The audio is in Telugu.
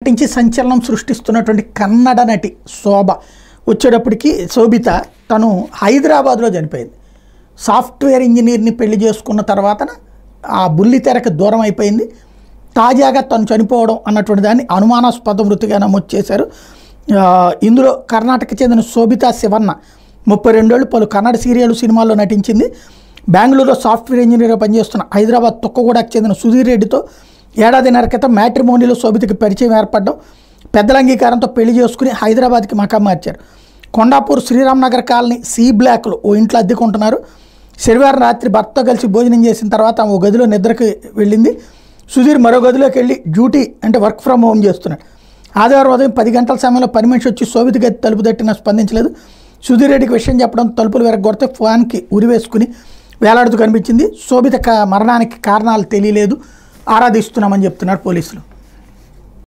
నుంచి సంచలనం సృష్టిస్తున్నటువంటి కన్నడ నటి వచ్చేటప్పటికి శోభిత తను హైదరాబాద్లో చనిపోయింది. సాఫ్ట్వేర్ ఇంజనీర్ని పెళ్లి చేసుకున్న తర్వాత ఆ బుల్లితెరకు దూరం అయిపోయింది. తాజాగా తను చనిపోవడం అన్నటువంటి దాన్ని అనుమానాస్పద మృతిగా నమోదు చేశారు. ఇందులో కర్ణాటక చెందిన శోభిత శివన్న 32 ఏళ్ళు పలు కన్నడ సీరియల్ సినిమాల్లో నటించింది. బెంగళూరులో సాఫ్ట్వేర్ ఇంజనీర్గా పనిచేస్తున్న హైదరాబాద్ తొక్కగూడకు చెందిన సుధీర్ రెడ్డితో ఏడాదిన్నర క్రితం మ్యాట్రిమోనీలో శోభితకి పరిచయం ఏర్పడడం, పెద్దల అంగీకారంతో పెళ్లి చేసుకుని హైదరాబాద్కి మకాం మార్చారు. కొండాపూర్ శ్రీరామ్ నగర్ కాలనీ సి బ్లాక్లో ఓ ఇంట్లో అద్దెకుంటున్నారు. శనివారం రాత్రి భర్తతో కలిసి భోజనం చేసిన తర్వాత ఆమె ఓ గదిలో నిద్రకి వెళ్ళింది. సుధీర్ మరో గదిలోకి వెళ్ళి డ్యూటీ అంటే వర్క్ ఫ్రమ్ హోమ్ చేస్తున్నాడు. ఆదివారం ఉదయం 10 గంటల సమయంలో పని మనిషి వచ్చి శోభిత గది తలుపు తట్టినా స్పందించలేదు. సుధీర్ రెడ్డికి విషయం చెప్పడం తలుపులు విరగొడితే ఫ్యాన్కి ఉరివేసుకుని వేలాడుతూ కనిపించింది. శోభిత మరణానికి కారణాలు తెలియలేదు, ఆరాధిస్తున్నామని చెప్తున్నారు పోలీసులు.